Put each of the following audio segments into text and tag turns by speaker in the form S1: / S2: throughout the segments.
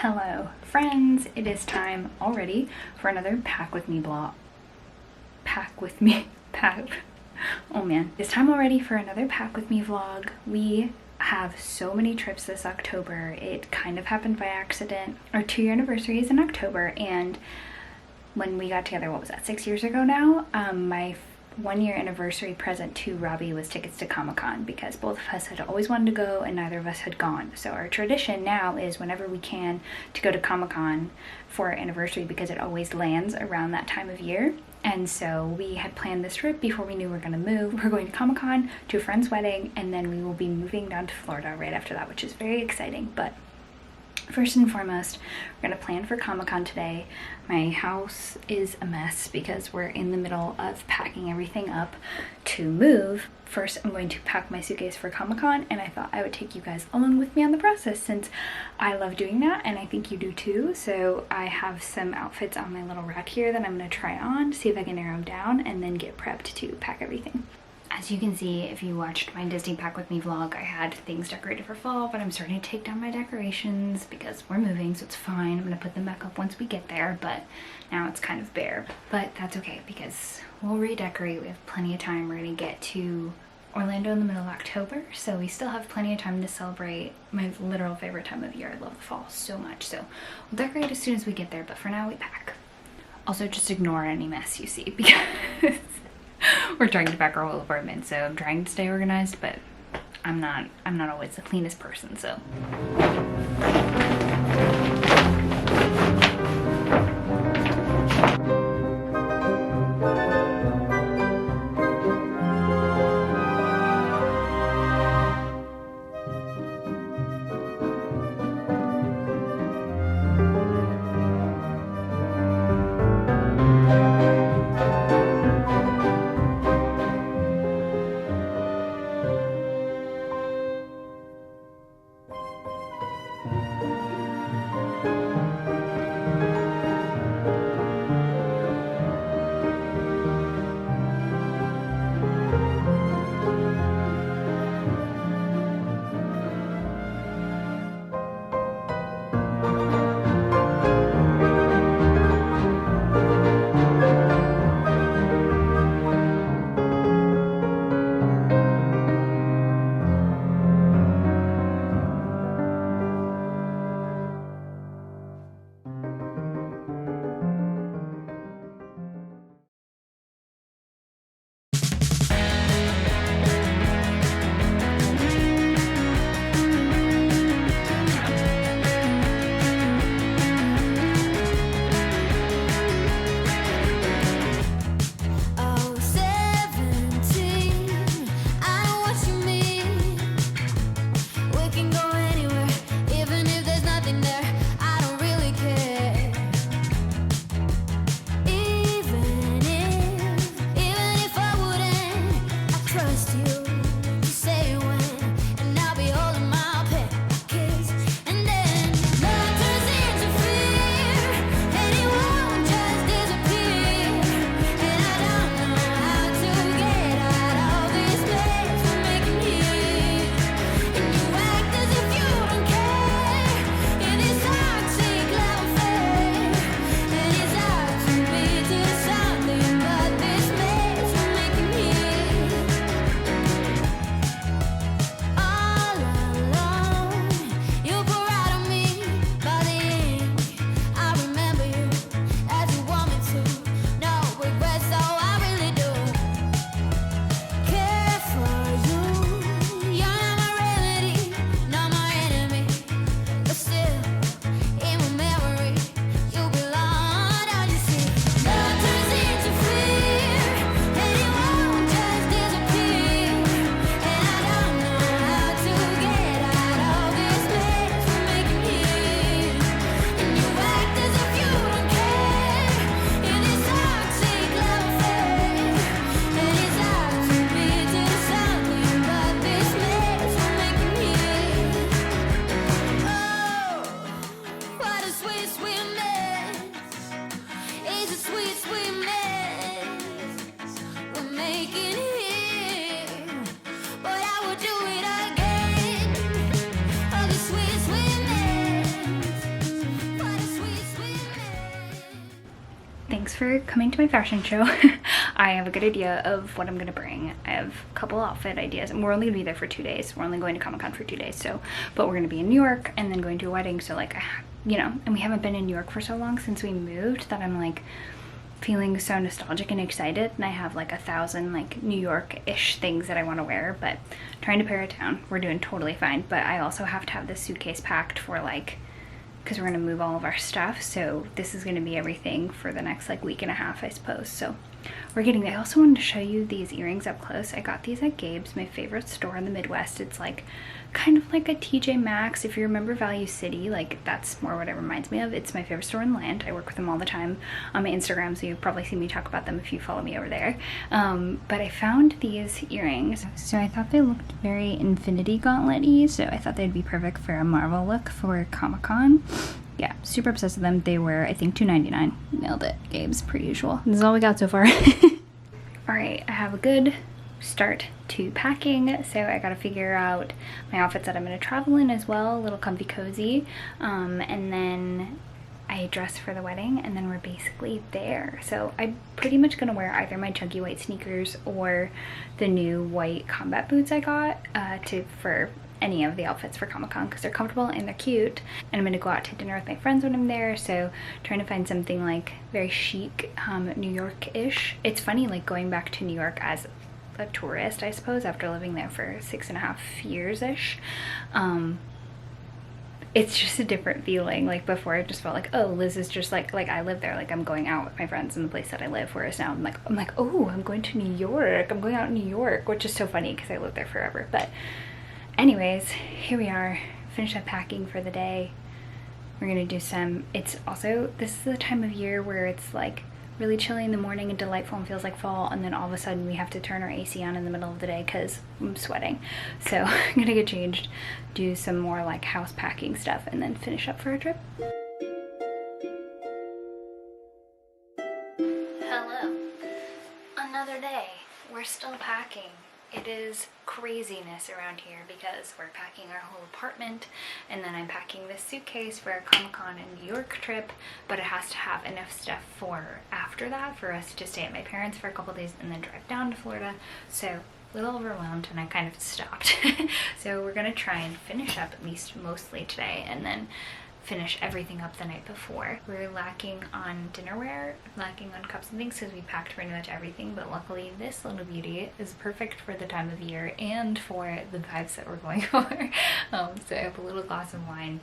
S1: Hello friends, it is time already for another pack with me vlog. Oh man, it's time already for another pack with me vlog. We have so many trips this October. It kind of happened by accident. Our 2-year anniversary is in October, and when we got together, what was that, 6 years ago now? My 1-year anniversary present to Robbie was tickets to Comic-Con because both of us had always wanted to go and neither of us had gone. So our tradition now is whenever we can to go to Comic-Con for our anniversary because it always lands around that time of year. And so we had planned this trip before we knew we were going to move. We're going to Comic-Con, to a friend's wedding, and then we will be moving down to Florida right after that, which is very exciting. But first and foremost, we're going to plan for Comic-Con today. My house is a mess because we're in the middle of packing everything up to move. First, I'm going to pack my suitcase for Comic-Con, and I thought I would take you guys along with me on the process since I love doing that, and I think you do too. So I have some outfits on my little rack here that I'm going to try on, see if I can narrow them down, and then get prepped to pack everything. As you can see, if you watched my Disney Pack With Me vlog, I had things decorated for fall, but I'm starting to take down my decorations because we're moving, so it's fine. I'm gonna put them back up once we get there, but now it's kind of bare. But that's okay because we'll redecorate. We have plenty of time. We're gonna get to Orlando in the middle of October, so we still have plenty of time to celebrate my literal favorite time of year. I love the fall so much, so we'll decorate as soon as we get there, but for now we pack. Also, just ignore any mess you see because we're trying to pack our whole apartment, so I'm trying to stay organized, but I'm not always the cleanest person, so. for coming to my fashion show. I have a good idea of what I'm gonna bring. I have a couple outfit ideas, and we're only gonna be there for 2 days. We're only going to Comic-Con for 2 days, so, but we're gonna be in New York and then going to a wedding, so like, you know, and we haven't been in New York for so long since we moved that I'm like feeling so nostalgic and excited, and I have like 1,000 like New York-ish things that I want to wear, but trying to pare it down. We're doing totally fine, but I also have to have this suitcase packed for like, because we're gonna move all of our stuff, so this is gonna be everything for the next like week and a half, I suppose. So we're getting there. I also wanted to show you these earrings up close. I got these at Gabe's, my favorite store in the Midwest. It's like kind of like a TJ Maxx. If you remember Value City, like that's more what it reminds me of. It's my favorite store in the land. I work with them all the time on my Instagram, so you've probably seen me talk about them if you follow me over there. But I found these earrings, so I thought they looked very Infinity Gauntlet-y, so I thought they'd be perfect for a Marvel look for Comic-Con. Yeah, super obsessed with them. They were, I think, $2.99. Nailed it. Gabe's, per usual. This is all we got so far. All right, I have a good start to packing, so I gotta figure out my outfits that I'm gonna travel in as well, a little comfy cozy, and then I dress for the wedding, and then we're basically there. So I'm pretty much gonna wear either my chunky white sneakers or the new white combat boots I got for any of the outfits for Comic-Con, because they're comfortable and they're cute, and I'm gonna go out to dinner with my friends when I'm there, so trying to find something like very chic, New York-ish. It's funny like going back to New York as a tourist, I suppose, after living there for 6.5 years-ish. It's just a different feeling. Like before I just felt like, oh, Liz is just like I live there, like I'm going out with my friends in the place that I live, whereas now I'm like, oh, I'm going to New York, I'm going out in New York, which is so funny because I lived there forever. But anyways, here we are, finished up packing for the day. We're gonna do some, it's also, this is the time of year where it's like really chilly in the morning and delightful and feels like fall, and then all of a sudden we have to turn our AC on in the middle of the day because I'm sweating. So I'm gonna get changed, do some more like house packing stuff, and then finish up for a trip. Hello, another day. We're still packing. It is craziness around here because we're packing our whole apartment, and then I'm packing this suitcase for our Comic-Con and New York trip, but it has to have enough stuff for after that for us to stay at my parents' for a couple days and then drive down to Florida. So a little overwhelmed, and I kind of stopped. So we're gonna try and finish up at least mostly today, and then finish everything up the night before. We're lacking on dinnerware, lacking on cups and things because we packed pretty much everything, but luckily this little beauty is perfect for the time of year and for the vibes that we're going for. So I have a little glass of wine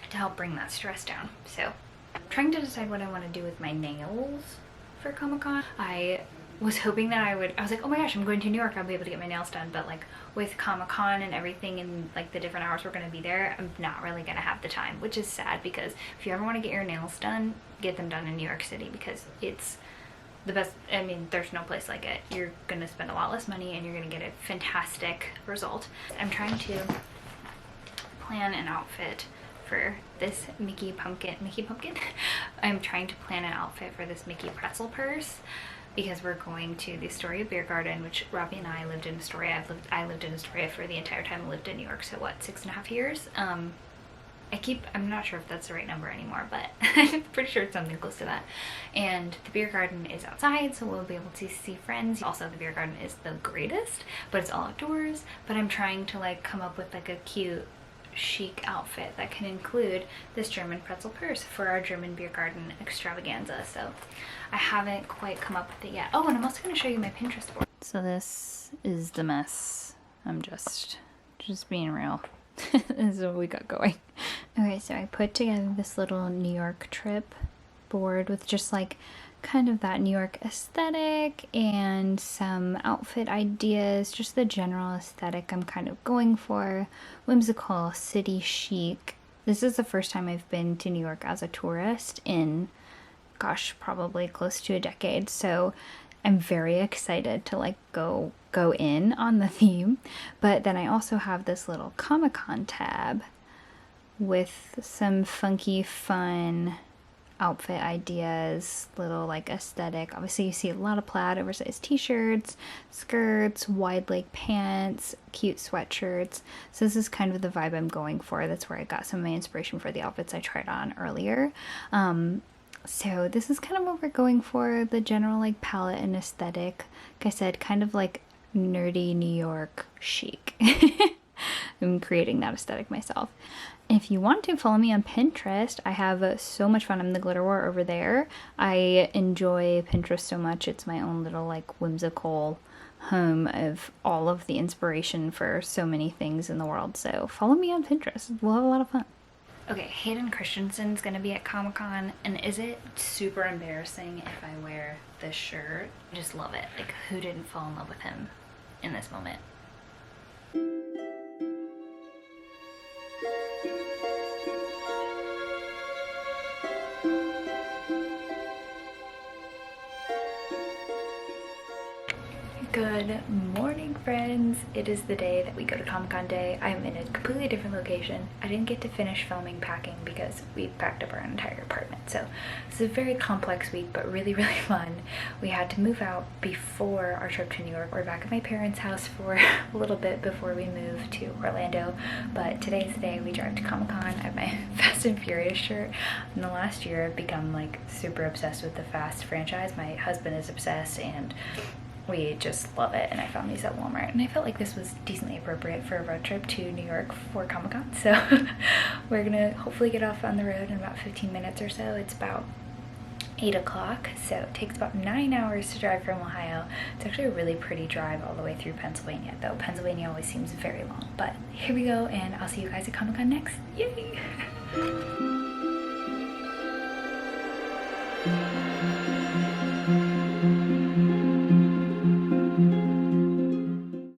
S1: to help bring that stress down. So I'm trying to decide what I want to do with my nails for Comic-Con. I was hoping that I was like, oh my gosh, I'm going to New York, I'll be able to get my nails done, but like with Comic-Con and everything and like the different hours we're going to be there, I'm not really going to have the time, which is sad, because if you ever want to get your nails done, get them done in New York City, because it's the best. I mean, there's no place like it. You're going to spend a lot less money and you're going to get a fantastic result. I'm trying to plan an outfit for this Mickey Pumpkin. I'm trying to plan an outfit for this Mickey pretzel purse, because we're going to the Astoria Beer Garden, which Robbie and I lived in Astoria. I lived in Astoria for the entire time I lived in New York, so what, 6.5 years? I'm not sure if that's the right number anymore, but I'm pretty sure it's something close to that. And the beer garden is outside, so we'll be able to see friends. Also, the beer garden is the greatest, but it's all outdoors. But I'm trying to like come up with like a cute, chic outfit that can include this German pretzel purse for our German beer garden extravaganza. So I haven't quite come up with it yet. Oh, and I'm also going to show you my Pinterest board. So this is the mess. I'm just being real. This is what we got going. Okay, so I put together this little New York trip board with just like kind of that New York aesthetic and some outfit ideas, just the general aesthetic I'm kind of going for. Whimsical, city chic. This is the first time I've been to New York as a tourist in, gosh, probably close to a decade, so I'm very excited to like go in on the theme. But then I also have this little Comic-Con tab with some funky, fun outfit ideas, little like aesthetic. Obviously you see a lot of plaid, oversized t-shirts, skirts, wide leg pants, cute sweatshirts. So this is kind of the vibe I'm going for. That's where I got some of my inspiration for the outfits I tried on earlier. So this is kind of what we're going for, the general like palette and aesthetic. Like I said, kind of like nerdy New York chic. I'm creating that aesthetic myself. If you want to follow me on Pinterest, I have so much fun. I'm the glitter war over there. I enjoy Pinterest so much. It's my own little like whimsical home of all of the inspiration for so many things in the world. So follow me on Pinterest. We'll have a lot of fun. Okay, Hayden Christensen's gonna be at Comic-Con, and is it super embarrassing if I wear this shirt? I just love it. Like, who didn't fall in love with him in this moment? Good morning, friends. It is the day that we go to Comic-Con day. I'm in a completely different location. I didn't get to finish filming packing because we packed up our entire apartment. So it's a very complex week, but really, really fun. We had to move out before our trip to New York. We're back at my parents' house for a little bit before we move to Orlando. But today's the day we drive to Comic-Con. I have my Fast and Furious shirt. In the last year, I've become like super obsessed with the Fast franchise. My husband is obsessed, and we just love it, and I found these at Walmart, and I felt like this was decently appropriate for a road trip to New York for Comic-Con. So we're gonna hopefully get off on the road in about 15 minutes or so. It's about 8 o'clock, so it takes about 9 hours to drive from Ohio. It's actually a really pretty drive all the way through Pennsylvania, though Pennsylvania always seems very long. But here we go, and I'll see you guys at Comic-Con next. Yay!